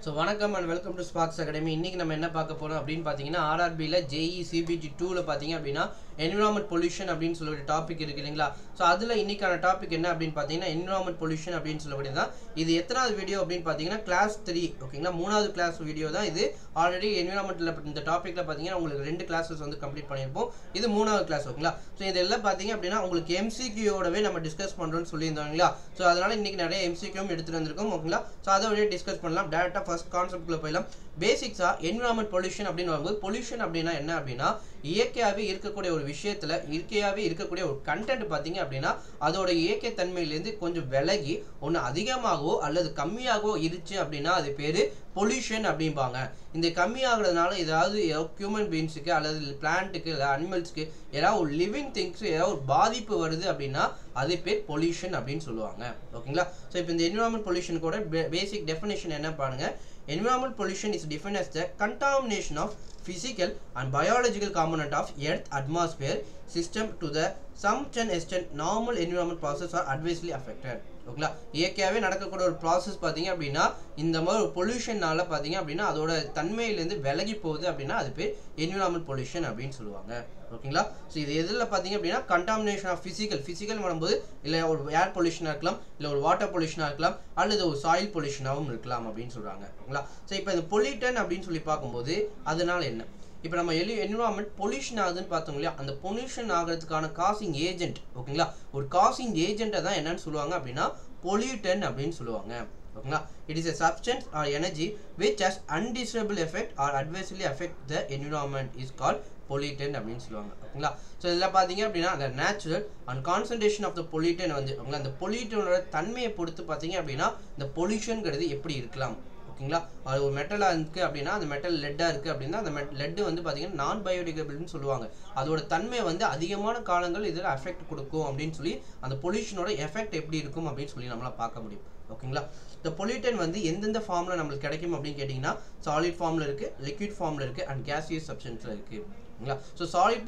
So வணக்கம் and welcome to Sparks Academy. இன்னைக்கு நம்ம என்ன பார்க்க போறோம் அப்படினு பாத்தீங்கன்னா RRB ல JEE CBG 2 ல பாத்தீங்க அப்படினா environment pollution அப்படினு சொல்ற டாபிக் இருக்கு இல்லீங்களா. சோ அதுல இன்னைக்கான டாபிக் என்ன அப்படினு பாத்தீங்கன்னா environment pollution அப்படினு சொல்லக்கூடியது தான். இது எத்தனாவது வீடியோ அப்படினு பாத்தீங்கன்னா கிளாஸ் 3 ஓகேங்களா. மூணாவது கிளாஸ் வீடியோ தான் இது. ஆல்ரெடி environmentல இந்த டாபிக்ல பாத்தீங்கன்னா உங்களுக்கு ரெண்டு கிளாसेस வந்து கம்ப்ளீட் பண்ணிருப்போம். இது மூணாவது கிளாஸ் ஓகேங்களா. சோ இதெல்லாம் பாத்தீங்க அப்படினா உங்களுக்கு MCQ ஓடவே நம்ம டிஸ்கஸ் பண்றோம்னு சொல்லியிருந்தாங்களா. சோ அதனால இன்னைக்கு நிறைய MCQ எடுத்துட்டு வந்திருக்கோம் ஓகேங்களா. சோ அத வழியா டிஸ்கஸ் பண்ணலாம். டைரக்டா ஃபர்ஸ்ட் கான்செப்ட் குள்ள போய்லாம். பேசிக்ஸா environment pollution அப்படினு வரும்போது pollution அப்படினா என்ன அப்படினா இயற்கையாவே இருக்கக்கூடிய ஒரு விஷயத்துல இயற்கையாவே இருக்கக்கூடிய ஒரு கண்டென்ட் பாத்தீங்க அப்படினா அதோட இயற்கை தன்மையில இருந்து கொஞ்சம் விலகி ஒன்னு அதிகமாகவோ அல்லது கம்மியாகவோ இருந்துச்சு அப்படினா அது பேரு pollution அப்படிம்பாங்க. இந்த கம்மியாகிறதுனால ஏதாவது ஹியூமன் பீயிங்ஸ்க்கு அல்லது பிளான்ட்க்கு இல்ல அனிமல்ஸ்க்கு ஏதாவது ஒரு லிவிங் திங்ஸ் ஏதாவது ஒரு பாதிப்பு வருது அப்படினா அது பேர் pollution அப்படினு சொல்லுவாங்க ஓகேங்களா. சோ இப்போ இந்த environment pollution கூட பேசிக் டெஃபினிஷன் என்ன பாருங்க. Environment pollution is defined as the contamination of physical and biological component of earth atmosphere system to the some extent normal environment process are adversely affected. ஓகேங்களா. இயற்கையாவே நடக்கக்கூடிய ஒரு ப்ராசஸ் பாத்தீங்க அப்படினா இந்த மாதிரி ஒரு பொல்யூஷன்னால பாத்தீங்க அப்படினா அதோட தன்மையில இருந்து விலகி போகுது அப்படினா அது பேர் environment pollution அப்படினு சொல்லுவாங்க ஓகேங்களா. சோ இது எதுல பாத்தீங்க அப்படினா contamination of physical வரும்போது இல்ல ஒரு ஏர் பொல்யூஷனா இருக்கலாம் இல்ல ஒரு வாட்டர் பொல்யூஷனா இருக்கலாம் அல்லது ஒரு சாயில் பொல்யூஷனாவும் இருக்கலாம் அப்படினு சொல்றாங்க ஓகேங்களா. சோ இப்போ இந்த பொல்யூட்டன் அப்படினு சொல்லி பாக்கும்போது அதனால என்ன இப்போ நம்ம environment pollution ஆகுதுன்னு பார்த்தோம் இல்லையா. அந்த pollution ஆகிறதுக்கான causing agent ஓகேங்களா. ஒரு causing agent தான் என்னன்னு சொல்லுவாங்க அப்படினா pollutant அப்படினு சொல்லுவாங்க ஓகேங்களா. It is a substance or energy which has undesirable effect or adversely affect the environment is called pollutant அப்படினு சொல்லுவாங்க ஓகேங்களா. சோ இதெல்லாம் பாத்தீங்க அப்படினா the natural and concentration of the pollutant வந்து ஓகேங்களா. அந்த pollutant தன்மையை பொறுத்து பாத்தீங்க அப்படினா இந்த pollutionங்கிறது எப்படி இருக்கலாம் ஓகேங்களா. அது ஒரு மெட்டலா இருக்கு அப்படினா அந்த மெட்டல் லெட்டா இருக்கு அப்படினா அந்த லெட் வந்து பாத்தீங்கன்னா நான் பயோடிகிரேடபிள்னு சொல்லுவாங்க. அதோட தன்மை வந்து அதிகமான காலங்கள் இதுல எஃபெக்ட் கொடுக்கும் அப்படினு சொல்லி அந்த பொல்யூஷனோட எஃபெக்ட் எப்படி இருக்கும் அப்படினு சொல்லி நம்மளால பார்க்க முடியும் ஓகேங்களா. இந்த பொல்யூட்டன் வந்து எந்தெந்த ஃபார்ம்ல நமக்கு கிடைக்கும் அப்படினு கேட்டிங்கன்னா சாலிட் ஃபார்ம்ல இருக்கு, லிக்விட் ஃபார்ம்ல இருக்கு அண்ட் கேசியஸ் சப்ஸ்டன்ஸ்ல இருக்கு ஓகேங்களா. சோ சாலிட்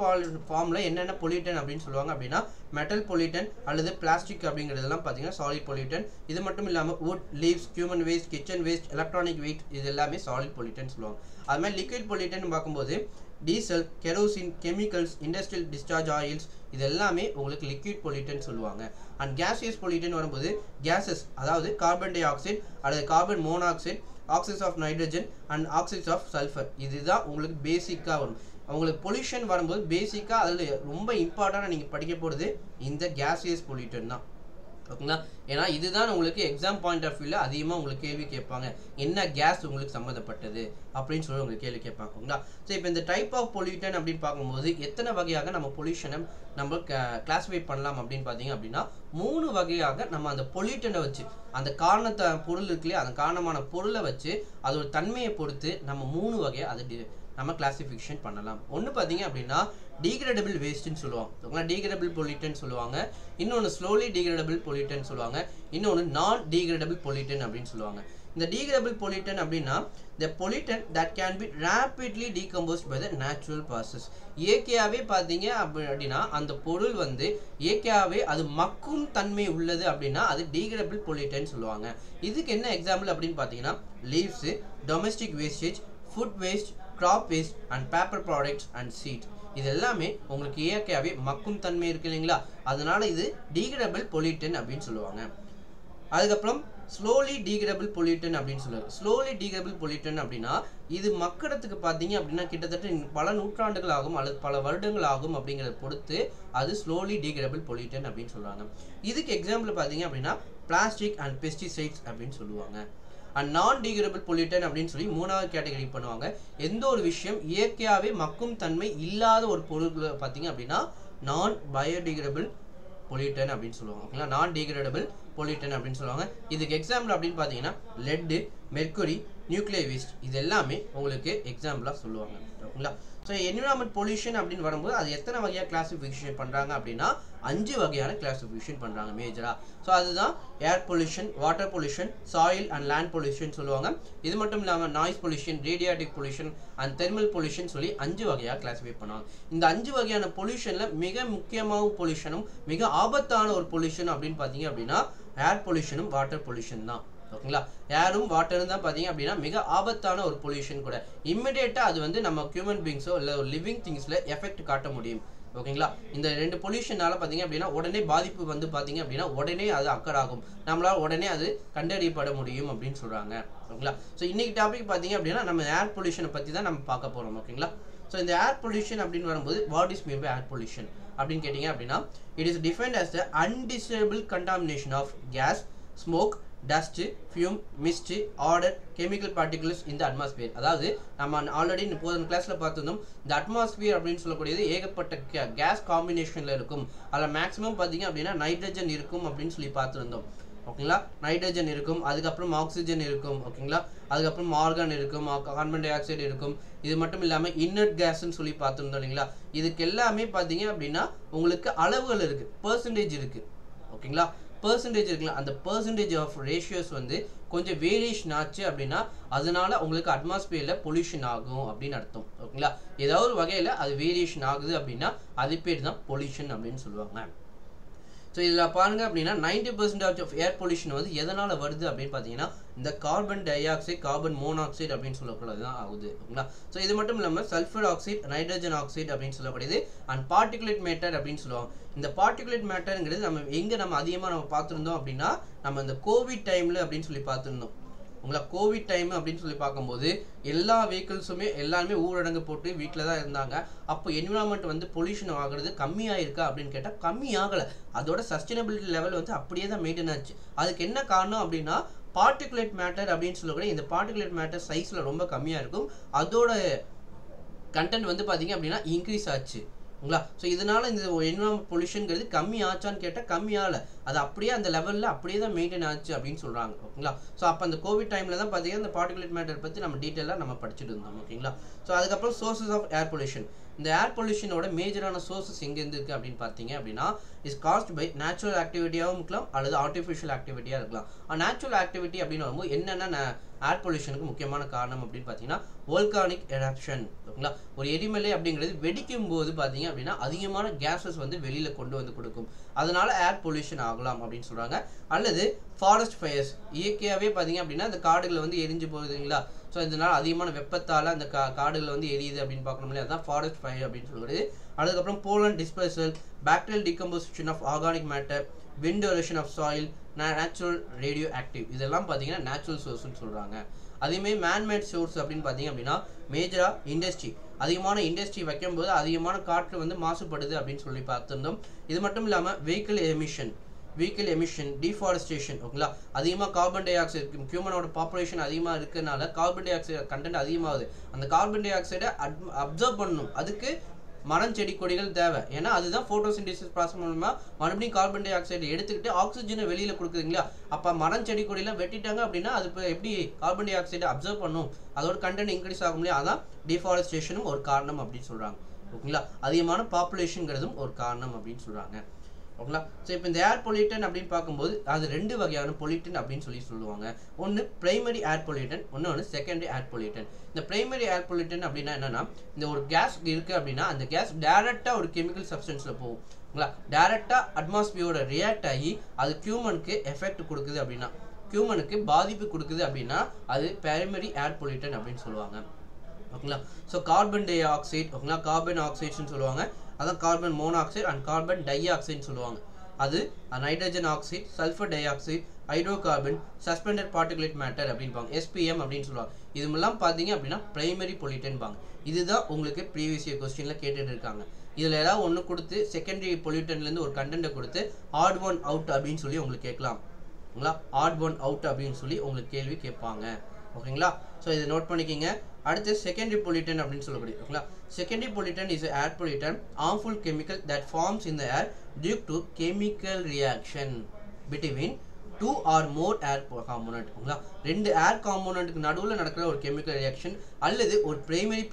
ஃபார்ம்ல என்னென்ன பொல்யூட்டன் அப்படினு சொல்லுவாங்க அப்படினா மெட்டல் பொல்யூட்டன் அல்லது பிளாஸ்டிக் அப்படிங்கிறதெல்லாம் பாத்தீங்கன்னா சாலிட் பொல்யூட்டன். இது மட்டும் இல்லாம wood, leaves, human waste, kitchen waste, electronic waste இது எல்லாமே சாலிட் பொல்யூட்டன் சொல்லுவாங்க. அது மாதிரி லிக்விட் பொல்யூட்டன் பார்க்கும்போது diesel, kerosene, chemicals, industrial discharge oils இது எல்லாமே உங்களுக்கு லிக்விட் பொல்யூட்டன் சொல்லுவாங்க. அண்ட் கேசியஸ் பொல்யூட்டன் வரும்போது கேசஸ் அதாவது கார்பன் டை ஆக்சைடு அல்லது carbon monoxide, oxides of nitrogen and oxides of sulphur இதுதான் உங்களுக்கு பேசிக்கா வரும். உங்களுக்கு பொல்யூஷன் வரும்போது பேசிக்கா அதுல ரொம்ப இம்பார்ட்டன்டா நீங்க படிக்க போறது இந்த கேசியஸ் பொல்யூட்டன் தான் ஓகேங்களா. ஏன்னா இதுதான் உங்களுக்கு எக்ஸாம் பாயிண்ட் ஆஃப் வியூல அதிகமா உங்களுக்கு கேள்வி கேட்பாங்க. என்ன கேஸ் உங்களுக்கு சம்பந்தப்பட்டது அப்படின்னு சொல்லி உங்களுக்கு கேள்வி கேட்பாங்க ஓகேங்களா. ஸோ இப்போ இந்த டைப் ஆஃப் பொல்யூட்டன் அப்படின்னு பார்க்கும்போது எத்தனை வகையாக நம்ம பொல்யூஷனை நம்ம கிளாஸிஃபை பண்ணலாம் அப்படின்னு பார்த்தீங்க அப்படின்னா 3 வகையாக நம்ம அந்த பொல்யூட்டனை வச்சு அந்த காரணத்தை பொருள் இருக்குல்லையா அந்த காரணமான பொருளை வச்சு அதோட தன்மையை பொறுத்து நம்ம 3 வகையாக அதை நம்ம கிளாசிஃபிகேஷன் பண்ணலாம். ஒன்று பார்த்தீங்க அப்படின்னா டீக்ரேடபிள் வேஸ்ட்னு சொல்லுவாங்க ஓகேங்களா. டீக்ரேடபிள் பொல்யூட்டன் சொல்லுவாங்க. இன்னொன்று ஸ்லோலி டீக்ரேடபிள் பொல்யூட்டன் சொல்லுவாங்க. இன்னொன்று நான் டீக்ரேடபிள் பொல்யூட்டன் அப்படின்னு சொல்லுவாங்க. இந்த டீக்ரேடபிள் பொல்யூட்டன் அப்படின்னா the pollutant that can be rapidly decomposed by the natural process. இயற்கையாவே பார்த்தீங்க அப்படின்னா அந்த பொருள் வந்து இயற்கையாவே அது மக்கும் தன்மை உள்ளது அப்படின்னா அது டீக்ரேடபிள் பொல்யூட்டன் சொல்லுவாங்க. இதுக்கு என்ன எக்ஸாம்பிள் அப்படின்னு பார்த்தீங்கன்னா leaves, domestic wastage, food waste, crop waste and paper products and seeds இது எல்லாமே உங்களுக்கு இயற்கையாவே மக்கும் தன்மை இருக்கு இல்லைங்களா. அதனால இது டீக்ரேடபிள் பொல்யூட்டன் அப்படின்னு சொல்லுவாங்க. அதுக்கப்புறம் ஸ்லோலி டீக்ரேடபிள் பொல்யூட்டன் அப்படின்னு சொல்லுவாங்க. ஸ்லோலி டீக்ரேடபிள் பொல்யூட்டன் அப்படின்னா இது மக்கறதுக்கு பார்த்தீங்க அப்படின்னா கிட்டத்தட்ட பல நூற்றாண்டுகள் ஆகும் அல்லது பல வருடங்கள் ஆகும் அப்படிங்கிறத பொறுத்து அது ஸ்லோலி டீக்ரேடபிள் பொல்யூட்டன் அப்படின்னு சொல்றாங்க. இதுக்கு எக்ஸாம்பிள் பார்த்தீங்க அப்படின்னா பிளாஸ்டிக் அண்ட் பெஸ்டிசைட்ஸ் அப்படின்னு சொல்லுவாங்க. அண்ட் நான் டீக்ரேடபிள் பொல்யூட்டன் அப்படின்னு சொல்லி 3வது கேட்டகரி பண்ணுவாங்க. எந்த ஒரு விஷயம் இயற்கையாவே மக்கும் தன்மை இல்லாத ஒரு பொருள் பார்த்தீங்க அப்படின்னா நான் பயோடிகிரேடபிள் பொல்யூட்டன் அப்படின்னு சொல்லுவாங்க ஓகேங்களா. நான் டீக்ரேடபிள் பொல்யூட்டன் அப்படின்னு சொல்லுவாங்க. இதுக்கு எக்ஸாம்பிள் அப்படின்னு பார்த்தீங்கன்னா லெட், மெர்க்குரி, நியூக்ளியர் வேஸ்ட் இது எல்லாமே உங்களுக்கு எக்ஸாம்பிளா சொல்லுவாங்க ஓகேங்களா. ஸோ என்விரான்மெண்ட் பொல்யூஷன் அப்படின்னு வரும்போது அது எத்தனை வகையாக கிளாசிஃபிகேஷன் பண்ணுறாங்க அப்படின்னா 5 வகையான கிளாசிஃபிகேஷன் பண்ணுறாங்க மேஜரா. ஸோ அதுதான் air pollution, water pollution, soil and land pollution சொல்லுவாங்க. இது மட்டும் இல்லாமல் noise pollution, radioactive pollution and thermal pollution சொல்லி 5 வகையாக கிளாசிஃபை பண்ணுவாங்க. இந்த 5 வகையான பொல்யூஷனில் மிக முக்கியமான பொல்யூஷனும் மிக ஆபத்தான ஒரு பொல்யூஷன் அப்படின்னு பார்த்தீங்க அப்படின்னா ஏர் பொல்யூஷனும் வாட்டர் பொல்யூஷன் தான் ஓகேங்களா. ஏரும் வாட்டரும் தான் பார்த்தீங்க அப்படின்னா மிக ஆபத்தான ஒரு பொல்யூஷன் கூட. இம்மிடியேட்டாக அது வந்து நம்ம ஹியூமன் பீங்ஸோ இல்லை ஒரு லிவிங் திங்ஸில் எஃபெக்ட் காட்ட முடியும். ஓகேங்களா. இந்த 2 பொல்யூஷனால பார்த்தீங்க அப்படின்னா உடனே பாதிப்பு வந்து பார்த்தீங்க அப்படின்னா உடனே அது அக்கர் ஆகும், நம்மளால் உடனே அது கண்டறியப்பட முடியும் அப்படின்னு சொல்கிறாங்க. ஓகேங்களா. ஸோ இன்னைக்கு டாபிக் பார்த்தீங்க அப்படின்னா நம்ம ஏர் பொல்யூஷனை பற்றி தான் நம்ம பார்க்க போகிறோம். ஓகேங்களா. ஸோ இந்த ஏர் பொல்யூஷன் அப்படின்னு வரும்போது what is mean by air pollution அப்படின்னு கேட்டிங்க அப்படின்னா it is defined as the undesirable contamination of gas, smoke, dust, fume, mist, odor, chemical particles in the atmosphere. அதாவது நம்ம ஆல்ரெடி போன கிளாஸ்ல பார்த்திருந்தோம், இந்த அட்மாஸ்பியர் அப்படின்னு சொல்லக்கூடியது ஏகப்பட்ட கேஸ் காம்பினேஷன்ல இருக்கும். அதில் மேக்ஸிமம் பார்த்தீங்க அப்படின்னா நைட்ரஜன் இருக்கும் அப்படின்னு சொல்லி பார்த்துருந்தோம். ஓகேங்களா. நைட்ரஜன் இருக்கும், அதுக்கப்புறம் ஆக்சிஜன் இருக்கும். ஓகேங்களா. அதுக்கப்புறம் ஆர்கான் இருக்கும், கார்பன் டை ஆக்சைடு இருக்கும். இது மட்டும் இல்லாமல் இன்னர்ட் கேஸ்ன்னு சொல்லி பார்த்துருந்தோம் இல்லைங்களா. இதுக்கு எல்லாமே பார்த்தீங்க அப்படின்னா உங்களுக்கு அளவுகள் இருக்குது, பெர்சன்டேஜ் இருக்குது. ஓகேங்களா. பெர்சன்டேஜ் இருக்குல்ல, அந்த பெர்சன்டேஜ் ஆஃப் ரேஷியோஸ் வந்து கொஞ்சம் வேரியேஷன் ஆச்சு அப்படின்னா அதனால உங்களுக்கு அட்மாஸ்பியரில் பொல்யூஷன் ஆகும் அப்படின்னு அர்த்தம். ஓகேங்களா. ஏதாவது ஒரு வகையில் அது வேரியேஷன் ஆகுது அப்படின்னா அது பேர் தான் பொல்யூஷன் அப்படின்னு சொல்லுவாங்க. ஸோ இதில் பாருங்க அப்படின்னா 90% ஆஃப் ஏர் பொல்யூஷன் வந்து எதனால் வருது அப்படின்னு பார்த்தீங்கன்னா இந்த carbon di oxide, carbon monoxide அப்படின்னு சொல்லக்கூடியது தான் ஆகுது. ஓகேங்களா. ஸோ இது மட்டும் இல்லாமல் சல்ஃபர் ஆக்சைடு, நைட்ரஜன் ஆக்சைடு அப்படின்னு சொல்லக்கூடியது அண்ட் பார்ட்டிகுலேட் மேட்டர் அப்படின்னு சொல்லுவாங்க. இந்த பார்ட்டிகுலேட் மேட்டருங்கிறது நம்ம அதிகமாக பார்த்துருந்தோம் அப்படின்னா நம்ம இந்த கோவிட் டைமில் அப்படின்னு சொல்லி பார்த்துருந்தோம். உங்களை கோவிட் டைம் அப்படின்னு சொல்லி பார்க்கும்போது எல்லா வெஹிக்கிள்ஸுமே எல்லாருமே ஊரடங்கு போட்டு வீட்டில் தான் இருந்தாங்க. அப்போ என்விரான்மெண்ட் வந்து பொல்யூஷன் ஆகுறது கம்மியாயிருக்கா அப்படின்னு கேட்டால் கம்மியாகலை. அதோட சஸ்டைனபிலிட்டி லெவல் வந்து அப்படியே தான் மெயின்டைன் ஆச்சு. அதுக்கு என்ன காரணம் அப்படின்னா பார்ட்டிகுலேட் மேட்டர் அப்படின்னு சொல்லக்கூடிய இந்த பார்ட்டிகுலேட் மேட்டர் சைஸில் ரொம்ப கம்மியாக இருக்கும், அதோட கண்டென்ட் வந்து பார்த்தீங்க அப்படின்னா இன்க்ரீஸ் ஆச்சு. ஓகேங்களா. ஸோ இதனால இந்த என்விரான்மெண்ட் பொல்யூஷன்ங்கிறது கம்மி ஆச்சான்னு கேட்டால் கம்மியாகலை, அது அப்படியே அந்த லெவலில் அப்படியே தான் மெயின்டைன் ஆச்சு அப்படின்னு சொல்கிறாங்க. ஓகேங்களா. ஸோ அப்போ அந்த கோவிட் டைமில் தான் பார்த்தீங்கன்னா இந்த பார்ட்டிகுலேட் மேட்டர் பற்றி நம்ம டீட்டெயிலாக நம்ம படிச்சுட்டு இருந்தோம். ஓகேங்களா. ஸோ அதுக்கப்புறம் சோர்சஸ் ஆஃப் ஏர் பொல்யூஷன். இந்த ஏர் பொல்யூஷனோட மேஜரான சோர்சஸ் எங்கேருந்து இருக்குது அப்படின்னு பார்த்தீங்க அப்படின்னா இஸ் காஸ்ட் பை நேச்சுரல் ஆக்டிவிட்டியாகவும் இருக்கலாம் அல்லது ஆர்டிஃபிஷியல் ஆக்டிவிட்டியாக இருக்கலாம். நேச்சுரல் ஆக்டிவிட்டி அப்படின்னு வரும்போது என்னென்ன ஏர் பொல்யூஷனுக்கு முக்கியமான காரணம் அப்படின்னு பார்த்தீங்கன்னா வோல்கானிக் எரப்ஷன். ஓகேங்களா. ஒரு எரிமலை அப்படிங்கிறது வெடிக்கும் போது பார்த்தீங்க அப்படின்னா அதிகமான கேஸஸ் வந்து வெளியில் கொண்டு வந்து கொடுக்கும், அதனால ஏர் பொல்யூஷன் ஆகலாம் அப்படின்னு சொல்கிறாங்க. அல்லது ஃபாரஸ்ட் ஃபயர்ஸ், இயற்கையாகவே பார்த்தீங்க அப்படின்னா இந்த காடுகளை வந்து எரிஞ்சு போகுதுங்களா. ஸோ இதனால் அதிகமான வெப்பத்தால் அந்த காடுகளை வந்து எரியுது அப்படின்னு பார்க்கணும் இல்லையா, அதுதான் ஃபாரஸ்ட் ஃபயர் அப்படின்னு சொல்கிறது. அதுக்கப்புறம் pollen dispersal, bacterial decomposition of organic matter, wind erosion of soil, natural radioactive, இதெல்லாம் பார்த்தீங்கன்னா நேச்சுரல் சோர்ஸ்ன்னு சொல்கிறாங்க. அதேமாதிரி மேன்மேட் சோர்ஸ் அப்படின்னு பார்த்தீங்க அப்படின்னா மேஜராக இண்டஸ்ட்ரி, அதிகமான இண்டஸ்ட்ரி வைக்கும்போது அதிகமான காற்று வந்து மாசுபடுது அப்படின்னு சொல்லி பார்த்துருந்தோம். இது மட்டும் இல்லாமல் வெஹிக்கிள் எமிஷன், டிஃபாரஸ்டேஷன். ஓகேங்களா. அதிகமாக கார்பன் டை ஆக்சைடு, ஹியூமனோட பாப்புலேஷன் அதிகமாக இருக்கிறதுனால கார்பன் டை ஆக்சைடு கண்டென்ட் அதிகமாகுது. அந்த கார்பன் டை ஆக்சைடை அப்சர்வ் பண்ணணும், அதுக்கு மரம் செடி கொடிகள் தேவை. ஏன்னா அதுதான் ஃபோட்டோசிந்தசிஸ் ப்ராசஸ் மூலமா மறுபடியும் கார்பன் டை ஆக்சைடு எடுத்துக்கிட்டு ஆக்சிஜனை வெளியில் கொடுக்குதுங்களா. அப்போ மரம் செடி கொடியெல்லாம் வெட்டிட்டாங்க அப்படின்னா அது இப்போ எப்படி கார்பன் டை ஆக்சைடை அப்சர்வ் பண்ணும், அதோட கண்டென்ட் இன்க்ரீஸ் ஆகும் இல்லையா. அதான் டிஃபாரஸ்டேஷனும் ஒரு காரணம் அப்படின்னு சொல்கிறாங்க. ஓகேங்களா. அதிகமான பாப்புலேஷனுங்கிறதும் ஒரு காரணம் அப்படின்னு சொல்கிறாங்க. ஓகேங்களா. ஸோ இப்போ இந்த ஏர் பொல்யூட்டன் அப்படின்னு பார்க்கும்போது அது 2 வகையான பொல்யூட்டன் அப்படின்னு சொல்லுவாங்க. ஒன்று பிரைமரி ஏர் பொல்யூட்டன், ஒன்று செகண்டரி ஏர் பொல்யூட்டன். இந்த பிரைமரி ஏர் பொல்யூட்டன் அப்படின்னா என்னன்னா இந்த ஒரு கேஸ் இருக்குது அப்படின்னா அந்த கேஸ் டைரெக்டாக ஒரு கெமிக்கல் சப்ஸ்டன்ஸில் போகும். ஓகேங்களா. டைரெக்டாக அட்மாஸ்பியரோட ரியாக்ட் ஆகி அது ஹியூமனுக்கு எஃபெக்ட் கொடுக்குது அப்படின்னா, ஹியூமனுக்கு பாதிப்பு கொடுக்குது அப்படின்னா அது பிரைமரி ஏர் பொல்யூட்டன் அப்படின்னு சொல்லுவாங்க. ஓகேங்களா. ஸோ கார்பன் டை ஆக்சைடு, ஓகேங்களா, கார்பன் ஆக்சைடுன்னு சொல்லுவாங்க, அதான் கார்பன் மோனாக்சைடு அண்ட் கார்பன் டை ஆக்சைடுன்னு சொல்லுவாங்க. அது nitrogen oxide, sulphur dioxide, hydrocarbon, suspended particulate matter அப்படின்பாங்க, SPM அப்படின்னு சொல்லுவாங்க. இதுமெல்லாம் பார்த்தீங்க அப்படின்னா பிரைமரி பொல்யூட்டன்பாங்க. இதுதான் உங்களுக்கு ப்ரீவியஸ் இயர் கொஸ்டினில் கேட்டுட்டு இருக்காங்க. இதில் ஏதாவது ஒன்று கொடுத்து செகண்டரி பொல்யூட்டன்லேருந்து ஒரு கண்டென்ட்டை கொடுத்து ஆட் ஒன் அவுட் அப்படின்னு சொல்லி உங்களுக்கு கேட்கலாம். ஓகேங்களா. ஆட் ஒன் அவுட் அப்படின்னு சொல்லி உங்களுக்கு கேள்வி கேட்பாங்க. ஓகேங்களா. ஸோ இதை நோட் பண்ணிக்கிங்க. அடுத்து செகண்டரி பொல்யூட்டன் அப்படின்னு சொல்லக்கூடிய. ஓகேங்களா. Secondary pollutant is air pollutant, harmful chemical that forms in the air due to chemical reaction between 2 or more air component. ஓகேங்களா. 2 ஏர் காம்போனன்ட்டுக்கு நடுவில் நடக்கிற ஒரு கெமிக்கல் ரியாக்ஷன் அல்லது ஒரு பிரைமரி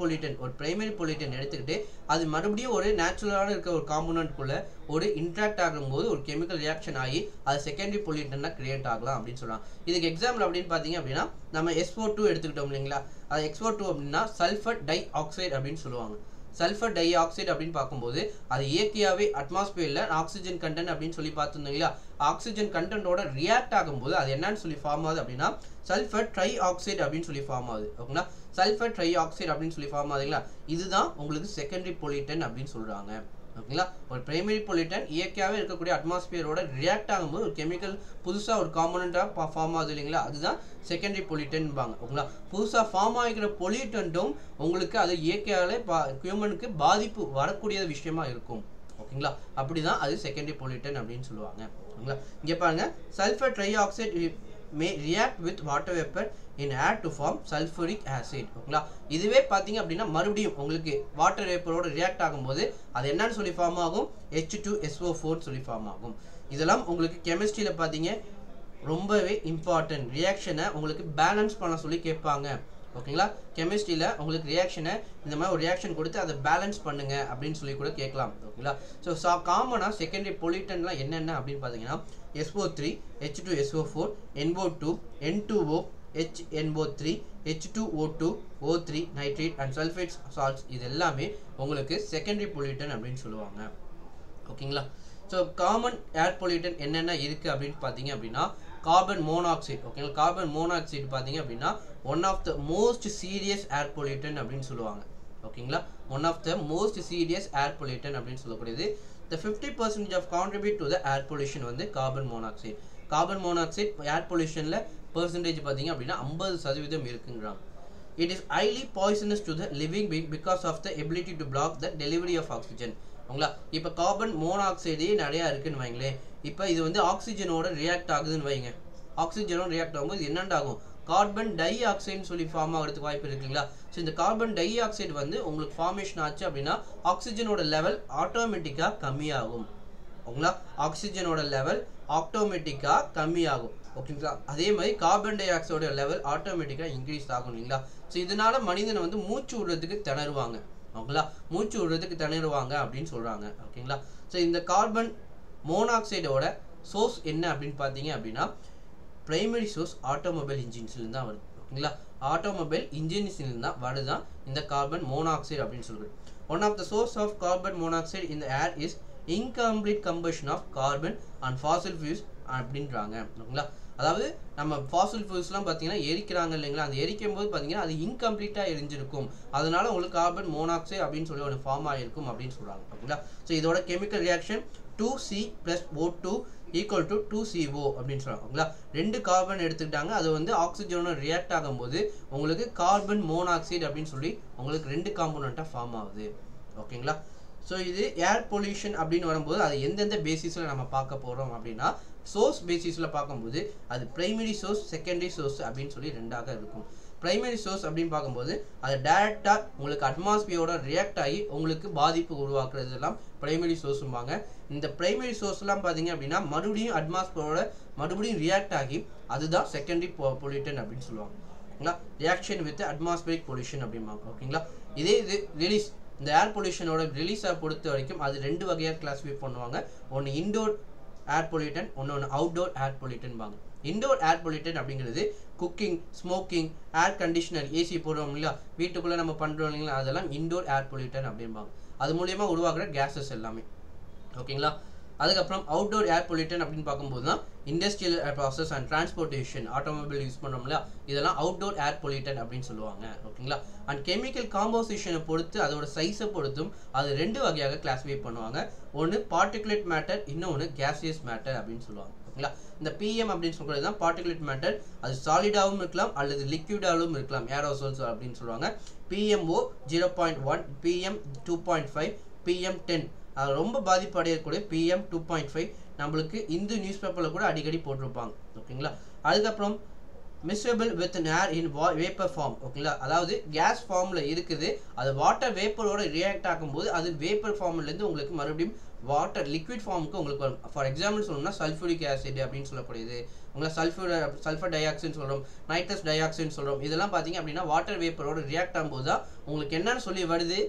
பொல்யூட்டன் எடுத்துக்கிட்டு அது மறுபடியும் ஒரு நேச்சுரலான இருக்க ஒரு காம்போனன்ட்குள்ள ஒரு இன்ட்ராக்ட் ஆகும்போது ஒரு கெமிக்கல் ரியாக்ஷன் ஆகி அது செகண்டரி பொல்யூட்டனாக கிரியேட் ஆகலாம் அப்படின்னு சொல்கிறாங்க. இதுக்கு எக்ஸாம்பிள் அப்படின்னு பார்த்தீங்க அப்படின்னா நம்ம SO2 எடுத்துக்கிட்டோம் இல்லைங்களா. அது SO2 அப்படின்னா சல்ஃபர் டை ஆக்சைடு அப்படின்னு சொல்லுவாங்க. சல்ஃபர் டை ஆக்சைடு அப்படின்னு பார்க்கும்போது அது இயற்கையாகவே அட்மாஸ்பியரில் ஆக்சிஜன் கண்டென்ட் அப்படின்னு சொல்லி பார்த்துருந்தீங்களா, ஆக்சிஜன் கண்டென்ட்டோட ரியாக்ட் ஆகும்போது அது என்னன்னு சொல்லி ஃபார்ம் ஆகுது அப்படின்னா சல்ஃபர் ட்ரை ஆக்சைடு அப்படின்னு சொல்லி ஃபார்ம் ஆகுது. ஓகேங்களா, சல்ஃபர் ட்ரை ஆக்சைடு அப்படின்னு சொல்லி ஃபார்ம் ஆகுதுங்களா, இதுதான் உங்களுக்கு செகண்டரி பொல்யூட்டன் அப்படின்னு சொல்கிறாங்க. ஓகேங்களா, ஒரு பிரைமரி பொல்யூட்டன் இயற்கையாகவே இருக்கக்கூடிய அட்மாஸ்பியரோட ரியாக்ட் ஆகும்போது ஒரு கெமிக்கல் புதுசாக ஒரு காம்பனண்ட்டாக ஃபார்ம் ஆகுது இல்லைங்களா, அதுதான் செகண்டரி பொல்யூட்டன்பாங்க. ஓகேங்களா, புதுசாக ஃபார்ம் ஆகிக்கிற பொல்யூட்டன்ட்டும் உங்களுக்கு அது இயற்கையாலே ஹியூமனுக்கு பாதிப்பு வரக்கூடிய விஷயமா இருக்கும். ஓகேங்களா, அப்படிதான் அது செகண்டரி பொல்யூட்டன் அப்படின்னு சொல்லுவாங்க. ஓகேங்களா, இங்கே பாருங்க, sulphur try oxide may react with water vapor in air to form sulfuric acid. ஓகேங்களா, இதுவே பார்த்தீங்க அப்படின்னா மறுபடியும் உங்களுக்கு வாட்டர் வேப்பரோட ரியாக்ட் ஆகும்போது அது என்னன்னு சொல்லி ஃபார்ம் ஆகும், H2SO4 சொல்லி ஃபார்ம் ஆகும். இதெல்லாம் உங்களுக்கு கெமிஸ்ட்ரியில் பார்த்தீங்க ரொம்பவே இம்பார்ட்டன்ட். ரியாக்ஷனை உங்களுக்கு பேலன்ஸ் பண்ண சொல்லி கேட்பாங்க. ஓகேங்களா, கெமிஸ்ட்ரியில் உங்களுக்கு ரியாக்ஷனை இந்த மாதிரி ஒரு ரியாக்ஷன் கொடுத்து அதை பேலன்ஸ் பண்ணுங்க அப்படின்னு சொல்லி கூட கேட்கலாம். ஓகேங்களா, ஸோ காமனாக செகண்டரி பொல்யூட்டன்லாம் என்னென்ன அப்படின்னு பார்த்தீங்கன்னா SO3, H2SO4, NO2, N2O, HNO3, H2O2, O3, nitrate and sulfate salts, இது எல்லாமே உங்களுக்கு செகண்டரி பொல்யூட்டன் அப்படின்னு சொல்லுவாங்க. ஓகேங்களா, ஸோ காமன் ஏர் பொல்யூட்டன் என்னென்ன இருக்குது அப்படின்னு பார்த்தீங்க அப்படின்னா கார்பன் மோனாக்சைடு. ஓகேங்களா, கார்பன் மோனாக்சைடு பார்த்தீங்க அப்படின்னா one of the most serious air pollutant அப்படின்னு சொல்லுவாங்க. ஓகேங்களா, one of the most serious air pollutant அப்படின்னு சொல்லக்கூடியது. The 50% of contribute to the air pollution வந்து கார்பன் மோனாக்சைடு. கார்பன் மோனாக்சைடு ஏர் பொல்யூஷனில் பெர்சன்டேஜ் பார்த்தீங்க அப்படின்னா 50% இருக்குங்கிறாங்க. It is highly poisonous to the living being because of the ability to block the delivery of oxygen. ஓங்களா, இப்போ carbon மோனாக்சைடே நிறையா இருக்குன்னு வைங்களேன். இப்போ இது வந்து ஆக்சிஜனோட ரியாக்ட் ஆகுதுன்னு வைங்க. ஆக்சிஜனோட ரியாக்ட் ஆகும்போது இது என்னண்டாகும், கார்பன் டை ஆக்சைடுன்னு சொல்லி ஃபார்ம் ஆகிறதுக்கு வாய்ப்பு இருக்குங்களா. ஸோ இந்த கார்பன் டை ஆக்சைடு வந்து உங்களுக்கு ஃபார்மேஷன் ஆச்சு அப்படின்னா ஆக்சிஜனோட லெவல் ஆட்டோமேட்டிக்காக கம்மியாகும். ஓங்களா, ஆக்சிஜனோட லெவல் ஆட்டோமேட்டிக்காக கம்மியாகும். ஓகேங்களா, அதே மாதிரி கார்பன் டை ஆக்சைடோட லெவல் ஆட்டோமேட்டிக்காக இன்க்ரீஸ் ஆகும் இல்லைங்களா. ஸோ இதனால மனிதனை வந்து மூச்சு விடுறதுக்கு திணறுவாங்க. ஓகேங்களா, மூச்சு விடுறதுக்கு திணறுவாங்க அப்படின்னு சொல்கிறாங்க. ஓகேங்களா, ஸோ இந்த கார்பன் மோனாக்சைடோட சோர்ஸ் என்ன அப்படின்னு பார்த்தீங்க அப்படின்னா பிரைமரி சோர்ஸ் ஆட்டோமொபைல் இன்ஜின்ஸ்லேருந்து தான் வருது. ஓகேங்களா, ஆட்டோமொபைல் இன்ஜின்ஸ்லேருந்து தான் வருதான் இந்த கார்பன் மோனாக்சைடு அப்படின்னு சொல்கிறது. One of the source of carbon monoxide இந்த air is incomplete combustion of carbon and fossil fuels அப்படின்றாங்க. ஓகேங்களா, அதாவது நம்ம ஃபாசில் ஃபியூல்ஸ்லாம் பார்த்தீங்கன்னா எரிக்கிறாங்க இல்லைங்களா, அந்த எரிக்கும் போது பார்த்தீங்கன்னா அது இன்கம்ப்ளீட்டாக எரிஞ்சிருக்கும், அதனால உங்களுக்கு கார்பன் மோனாக்சைடு அப்படின்னு சொல்லி ஒன்று ஃபார்ம் ஆகிருக்கும் அப்படின்னு சொல்கிறாங்க. ஓகேங்களா, ஸோ இதோட chemical reaction 2C + O2 = 2CO அப்படின்னு சொல்கிறாங்க. ஓகேங்களா, 2 கார்பன் எடுத்துக்கிட்டாங்க, அது வந்து ஆக்சிஜனோட ரியாக்ட் ஆகும்போது உங்களுக்கு கார்பன் மோனாக்சைடு அப்படின்னு சொல்லி உங்களுக்கு 2 காம்போனண்ட்டாக ஃபார்ம் ஆகுது. ஓகேங்களா, ஸோ இது ஏர் பொல்யூஷன் அப்படின்னு வரும்போது அது எந்தெந்த பேசிஸில் நம்ம பார்க்க போகிறோம் அப்படின்னா சோர்ஸ் பேசிஸில் பார்க்கும்போது அது பிரைமரி சோர்ஸ், செகண்டரி சோர்ஸ் அப்படின்னு சொல்லி 2ஆக இருக்கும். பிரைமரி சோர்ஸ் அப்படின்னு பார்க்கும்போது அது டைரெக்டாக உங்களுக்கு அட்மாஸ்பியரோட ரியாக்ட் ஆகி உங்களுக்கு பாதிப்பு உருவாக்குறதுலாம் பிரைமரி சோர்ஸும்பாங்க. இந்த பிரைமரி சோர்ஸ்லாம் பார்த்தீங்க அப்படின்னா மறுபடியும் அட்மாஸ்பியரோட மறுபடியும் ரியாக்ட் ஆகி அதுதான் செகண்டரி பொல்யூட்டன் அப்படின்னு சொல்லுவாங்க. ஓகேங்களா, ரியாக்ஷன் வித் அட்மாஸ்பியரிக் பொல்யூஷன் அப்படிம்பாங்க. ஓகேங்களா, இதே இது ரிலீஸ், இந்த ஏர் பொல்யூஷனோட ரிலீஸை பொறுத்த வரைக்கும் அது 2 வகையாக கிளாஸிஃபை பண்ணுவாங்க. ஒன்று இன்டோர் ஏர் பொல்யூட்டன், ஒன்று அவுட்டோர் ஏர் பொல்யூட்டன்பாங்க. இன்டோர் ஏர் பொல்யூட்டன் அப்படிங்கிறது cooking, smoking, air conditioner, AC போடுறோம் இல்லையா, வீட்டுக்குள்ளே நம்ம பண்ணுறோம் இல்லைங்களா, அதெல்லாம் இன்டோர் ஏர் பொல்யூட்டன் அப்படிம்பாங்க. அது மூலியமாக உருவாகிற கேஸஸ் எல்லாமே. ஓகேங்களா, அதுக்கப்புறம் அவுட்டோர் ஏர் பொல்யூட்டன் அப்படின்னு பார்க்கும்போது தான் industrial process and transportation, automobile use பண்ணுறோம்ல, இதெல்லாம் அவுட்டோர் ஏர் பொல்யூட்டன் அப்படின்னு சொல்லுவாங்க. ஓகேங்களா, அண்ட் கெமிக்கல் காம்போசிஷனை பொறுத்து அதோட சைஸை பொறுத்தும் அது 2 வகையாக கிளாஸிஃபை பண்ணுவாங்க. ஒன்று பார்ட்டிகுலேட் மேட்டர், இன்னொன்று கேசியஸ் மேட்டர் அப்படின்னு சொல்லுவாங்க. ஓகேங்களா, இந்த PM அப்படின்னு சொல்கிறது தான் பார்ட்டிகுலேட் மேட்டர், அது சாலிடாகவும் இருக்கலாம் அல்லது லிக்விடாகவும் இருக்கலாம், ஏரோசோல்ஸ் அப்படின்னு சொல்லுவாங்க. PMO 0.1, PM 2.5, PM 10, அது ரொம்ப பாதிப்பு அடையக்கூடிய PM 2.5 நம்மளுக்கு இந்த நியூஸ் பேப்பரில் கூட அடிக்கடி போட்டிருப்பாங்க. ஓகேங்களா, அதுக்கப்புறம் miscible with air in vapour form. ஓகேங்களா, அதாவது கேஸ் ஃபார்மில் இருக்குது, அது வாட்டர் வேப்பரோட ரியாக்ட் ஆகும்போது அது வேப்பர் ஃபார்ம்லேருந்து உங்களுக்கு மறுபடியும் வாட்டர் லிக்விட் ஃபார்முக்கு உங்களுக்கு வரும். ஃபார் எக்ஸாம்பிள் சொல்லணும்னா சல்ஃபூரிக் ஆசிட் அப்படின்னு சொல்லக்கூடியது, உங்களை சல்ஃபர் டை ஆக்சைடு சொல்கிறோம், நைட்ரஸ் டை ஆக்சைடு சொல்கிறோம், இதெல்லாம் பார்த்தீங்க அப்படின்னா வாட்டர் வேப்பரோட ரியாக்ட் ஆகும்போது தான் உங்களுக்கு என்னன்னு சொல்லி வருது,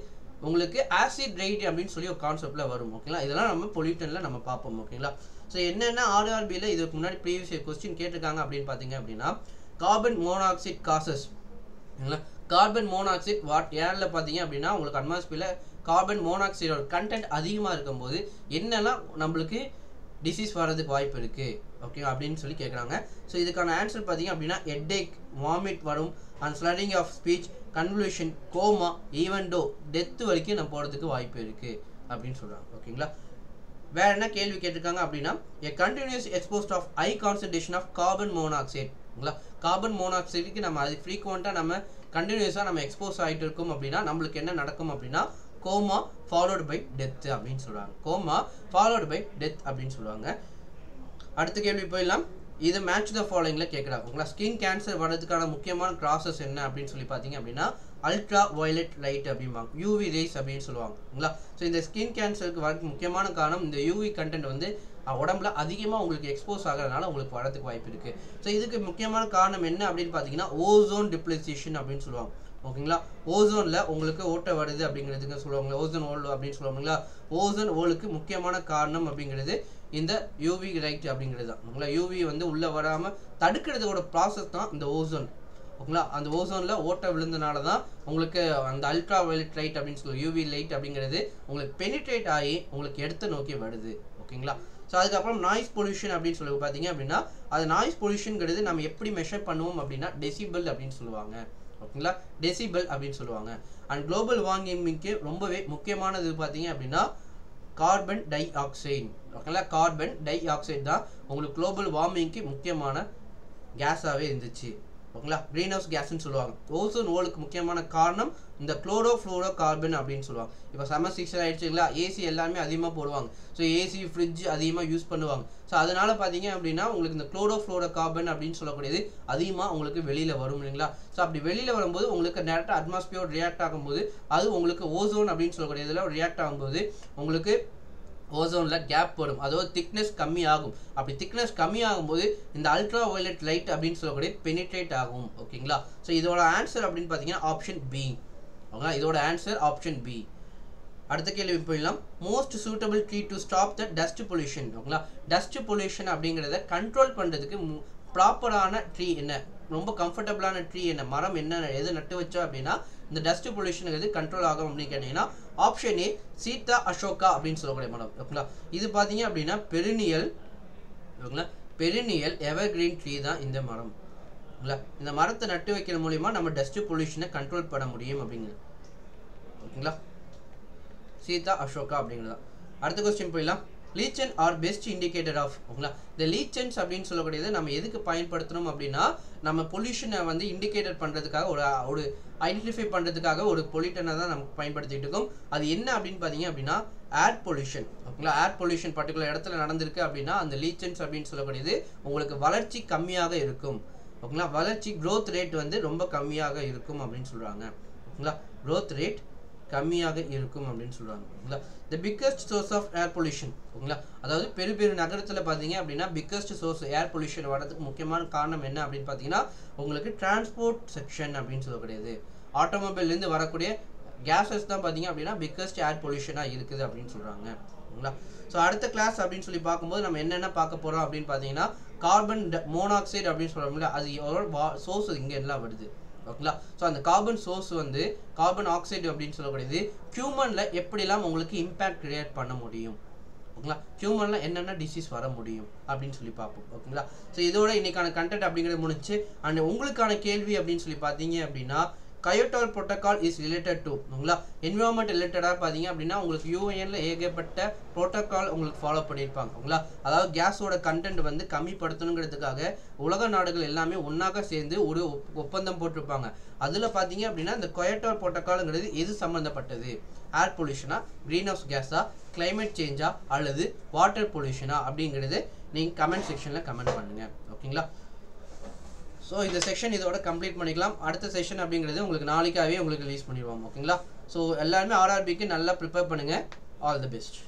உங்களுக்கு ஆசிட் ரைட் அப்படின்னு சொல்லி ஒரு கான்செப்டில் வரும். ஓகேங்களா, இதெல்லாம் நம்ம பொல்யூட்டனில் நம்ம பார்ப்போம். ஓகேங்களா, ஸோ என்னென்ன RRBயில் இதுக்கு முன்னாடி ப்ரீவியஸ் கொஸ்டின் கேட்டிருக்காங்க அப்படின்னு பார்த்தீங்க அப்படின்னா carbon monoxide gases carbon monoxide ஏரில் பார்த்தீங்க அப்படின்னா உங்களுக்கு அட்மாஸ்பியரில் கார்பன் மோனாக்சைடோட கண்டென்ட் அதிகமாக இருக்கும்போது என்னெல்லாம் நம்மளுக்கு டிசீஸ் வர்றதுக்கு வாய்ப்பு இருக்குது ஓகே அப்படின்னு சொல்லி கேட்குறாங்க. ஸோ இதுக்கான ஆன்சர் பார்த்தீங்க அப்படின்னா ஹெட்டேக், வாமிட் வரும், and slurring of speech, convulsion, coma, even to death வரைக்கும் நம்ம போகிறதுக்கு வாய்ப்பு இருக்குது அப்படின்னு சொல்கிறாங்க. ஓகேங்களா. வேற என்ன கேள்வி கேட்டிருக்காங்க அப்படின்னா a continuous exposure of high concentration of carbon monoxide. Carbon மோனாக்சைடுக்கு நம்ம அது ஃப்ரீக்வெண்ட்டாக நம்ம கண்டினியூஸாக நம்ம எக்ஸ்போஸ் ஆகிட்டு இருக்கோம் அப்படின்னா நம்மளுக்கு என்ன நடக்கும் அப்படின்னா கோமா ஃபாலோடு பை டெத் அப்படின்னு சொல்கிறாங்க. கோமா ஃபாலோடு பை டெத் அப்படின்னு சொல்லுவாங்க. அடுத்த கேள்வி போயிடலாம். இது மேட்ச் த ஃபாலோயிங்கில் கேட்குறாங்க. ஸ்கின் கேன்சர் வர்றதுக்கான முக்கியமான ப்ராசஸ் என்ன அப்படின்னு சொல்லி பார்த்தீங்க அப்படின்னா அல்ட்ரா வயலட் லைட் அப்படிம்பாங்க, யூவி ரேஸ் அப்படின்னு சொல்லுவாங்க. ஸோ இந்த ஸ்கின் கேன்சருக்கு வரதுக்கு முக்கியமான காரணம் இந்த யூவி கண்டென்ட் வந்து உடம்புல அதிகமாக உங்களுக்கு எக்ஸ்போஸ் ஆகிறதுனால உங்களுக்கு வரதுக்கு வாய்ப்பு இருக்குது. ஸோ இதுக்கு முக்கியமான காரணம் என்ன அப்படின்னு பார்த்தீங்கன்னா ஓசோன் டிப்ளிசேஷன் அப்படின்னு சொல்லுவாங்க. ஓகேங்களா. ஓசோனில் உங்களுக்கு ஓட்டை வருது அப்படிங்கிறதுக்கு சொல்லுவாங்களா, ஓசோன் ஓல் அப்படின்னு சொல்லுவாங்களா. ஓசோன் ஓலுக்கு முக்கியமான காரணம் அப்படிங்கிறது இந்த யூவி லைட் அப்படிங்கிறது தான். ஓகேங்களா. யூவி வந்து உள்ளே வராமல் தடுக்கிறதோட ப்ராசஸ் தான் இந்த ஓசோன். ஓகேங்களா. அந்த ஓசோனில் ஓட்டை விழுந்தனால தான் உங்களுக்கு அந்த அல்ட்ரா வயலட் லைட் அப்படின்னு சொல்லி யூவி லைட் அப்படிங்கிறது உங்களுக்கு பெனிட்ரேட் ஆகி உங்களுக்கு எடுத்து நோக்கி வருது. ஓகேங்களா. ஸோ அதுக்கப்புறம் நாய்ஸ் பொல்யூஷன் அப்படின்னு சொல்லி பார்த்தீங்க அப்படின்னா அது நாய்ஸ் பொல்யூஷன்ங்கிறது நம்ம எப்படி மெஷர் பண்ணுவோம் அப்படின்னா டெசிபல் அப்படின்னு சொல்லுவாங்க. ஓகேங்களா. டெசிபல் அப்படின்னு சொல்லுவாங்க. அண்ட் குளோபல் வார்மிங்க்கு ரொம்பவே முக்கியமானது பார்த்தீங்க அப்படின்னா கார்பன் டை ஆக்சைடு. ஓகேங்களா. கார்பன் டை ஆக்சைடு தான் உங்களுக்கு குளோபல் வார்மிங்க்கு முக்கியமான கேஸாகவே இருந்துச்சு. ஓகேங்களா. க்ரீன் ஹவுஸ் கேஸ்ன்னு சொல்லுவாங்க. ஓசோன் ஓலுக்கு முக்கியமான காரணம் இந்த குளோரோ ஃப்ளோரோ கார்பன் அப்படின்னு சொல்லுவாங்க. இப்போ சம்மர் சீசன் ஆயிடுச்சுங்களா, ஏசி எல்லாமே அதிகமாக போடுவாங்க. ஸோ ஏசி ஃப்ரிட்ஜ் அதிகமாக யூஸ் பண்ணுவாங்க. ஸோ அதனால பார்த்தீங்க அப்படின்னா உங்களுக்கு இந்த குளோரோ ஃப்ளோரோ கார்பன் அப்படின்னு சொல்லக்கூடியது அதிகமாக உங்களுக்கு வெளியில் வரும் இல்லைங்களா. ஸோ அப்படி வெளியில் வரும்போது உங்களுக்கு டேரெக்டாக அட்மாஸ்பியர் ரியாக்ட் ஆகும்போது அது உங்களுக்கு ஓசோன் அப்படின்னு சொல்லக்கூடியதில் ரியாக்ட் ஆகும்போது உங்களுக்கு ஓசோனில் கேப் வரும், அதாவது திக்னஸ் கம்மி ஆகும். அப்படி திக்னஸ் கம்மி ஆகும்போது இந்த அல்ட்ரா வயலட் லைட் அப்படின்னு சொல்லக்கூடிய பெனிட்ரேட் ஆகும். ஓகேங்களா. ஸோ இதோட ஆன்சர் அப்படின்னு பார்த்தீங்கன்னா ஆப்ஷன் பி. ஓகேங்களா. இதோட ஆன்சர் ஆப்ஷன் பி. அடுத்த கேள்வி போயிடலாம். Most suitable tree to stop the dust pollution. ஓகேங்களா. டஸ்ட் பொல்யூஷன் அப்படிங்கிறத கண்ட்ரோல் பண்ணுறதுக்கு ப்ராப்பரான ட்ரீ என்ன, ரொம்ப கம்ஃபர்டபுளான ட்ரீ என்ன, மரம் என்ன, எது நட்டு வச்சோம் அப்படின்னா இந்த டஸ்ட் பொல்யூஷனுங்கிறது கண்ட்ரோல் ஆகும் அப்படின்னு கேட்டிங்கன்னா ஆப்ஷன் ஏ சீதா அசோகா அப்படின்னு சொல்லக்கூடிய மரம். ஓகேங்களா. இது பார்த்தீங்க அப்படின்னா பெரினியல். ஓகேங்களா. பெரினியல் எவர்கிரீன் ட்ரீ தான் இந்த மரம். ஓகேங்களா. இந்த மரத்தை நட்டு வைக்கிற மூலிமா நம்ம டஸ்ட் பொல்யூஷனை கண்ட்ரோல் பண்ண முடியும் அப்படிங்கிறது. ஓகேங்களா. சீதா அசோகா அப்படிங்கிறது. அடுத்த கொஸ்டின் போயிடலாம். லீச்சன் ஆர் பெஸ்ட் இண்டிகேட்டர் ஆஃப். ஓகேங்களா. இந்த லீச்சன்ஸ் அப்படின்னு சொல்லக்கூடியது நம்ம எதுக்கு பயன்படுத்தணும் அப்படின்னா நம்ம பொல்யூஷனை வந்து இண்டிகேட்டர் பண்ணுறதுக்காக ஒரு ஐடென்டிஃபை பண்ணுறதுக்காக ஒரு பொல்யூட்டனை தான் நம்ம பயன்படுத்திட்டு இருக்கோம். அது என்ன அப்படின்னு பார்த்தீங்க அப்படின்னா ஏர் பொல்யூஷன். ஓகேங்களா. ஏர் பொல்யூஷன் பர்டிகுலர் இடத்துல நடந்திருக்கு அப்படின்னா அந்த லீச்சன்ஸ் அப்படின்னு சொல்லக்கூடியது உங்களுக்கு வளர்ச்சி கம்மியாக இருக்கும். ஓகேங்களா. வளர்ச்சி க்ரோத் ரேட் வந்து ரொம்ப கம்மியாக இருக்கும் அப்படின்னு சொல்கிறாங்க. ஓகேங்களா. க்ரோத் ரேட் கம்மியாக இருக்கும் அப்படின்னு சொல்லுவாங்க. ஓகேங்களா. The biggest source of air pollution. ஓகேங்களா. அதாவது பெரிய நகரத்தில் பார்த்தீங்க அப்படின்னா பிக்கஸ்ட் சோர்ஸ் ஏர் பொல்யூஷன் வர்றதுக்கு முக்கியமான காரணம் என்ன அப்படின்னு பார்த்தீங்கன்னா உங்களுக்கு டிரான்ஸ்போர்ட் செக்ஷன் அப்படின்னு சொல்லக்கூடியது. ஆட்டோமொபைல்லேருந்து வரக்கூடிய கேஸஸ் தான் பார்த்தீங்க அப்படின்னா பிக்கஸ்ட் ஏர் பொல்யூஷனாக இருக்குது அப்படின்னு சொல்கிறாங்க. ஓகேங்களா. ஸோ அடுத்த கிளாஸ் அப்படின்னு சொல்லி பார்க்கும்போது நம்ம என்னென்ன பார்க்க போகிறோம் அப்படின்னு பார்த்தீங்கன்னா கார்பன் மோனாக்சைடு அப்படின்னு சொல்கிறோம்ல அது எவ்வளோ சோர்ஸ் இங்கே எல்லாம் வருது. ஓகேங்களா. ஸோ அந்த கார்பன் சோர்ஸ் வந்து கார்பன் ஆக்சைடு அப்படின்னு சொல்லக்கூடியது ஹியூமனில் எப்படிலாம் உங்களுக்கு இம்பேக்ட் கிரியேட் பண்ண முடியும். ஓகேங்களா. ஹியூமனில் என்னென்ன டிசீஸ் வர முடியும் அப்படின்னு சொல்லி பார்ப்போம். ஓகேங்களா. ஸோ இதோட இன்னைக்கான கண்டென்ட் அப்படிங்கிறது முடிச்சு. அண்ட் உங்களுக்கான கேள்வி அப்படின்னு சொல்லி பார்த்தீங்க அப்படின்னா Kyoto protocol is related to environment related பார்த்தீங்க அப்படின்னா உங்களுக்கு யூஎன்ல ஏகப்பட்ட புரோட்டோகால் உங்களுக்கு ஃபாலோ பண்ணியிருப்பாங்க. ஓகேங்களா. அதாவது கேஸோட கண்டென்ட் வந்து கம்மிப்படுத்தணுங்கிறதுக்காக உலக நாடுகள் எல்லாமே ஒன்றாக சேர்ந்து ஒரு ஒப்பந்தம் போட்டிருப்பாங்க. அதில் பார்த்தீங்க அப்படின்னா இந்த Kyoto புரோட்டோகால்ங்கிறது எது சம்மந்தப்பட்டது, ஏர் பொல்யூஷனா, க்ரீன் ஹவுஸ் கேஸா, கிளைமேட் சேஞ்சா அல்லது வாட்டர் பொல்யூஷனா அப்படிங்கிறது நீங்கள் கமெண்ட் செக்ஷனில் கமெண்ட் பண்ணுங்கள். ஓகேங்களா. ஸோ இந்த செக்ஷன் இதோட கம்ப்ளீட் பண்ணிக்கலாம். அடுத்த செஷன் அப்படிங்கிறது உங்களுக்கு நாளைக்காகவே உங்களுக்கு ரிலீஸ் பண்ணிடுவோம். ஓகேங்களா. ஸோ எல்லாருமே ஆர்ஆர்பிக்கு நல்லா ப்ரிப்பேர் பண்ணுங்கள். All the best.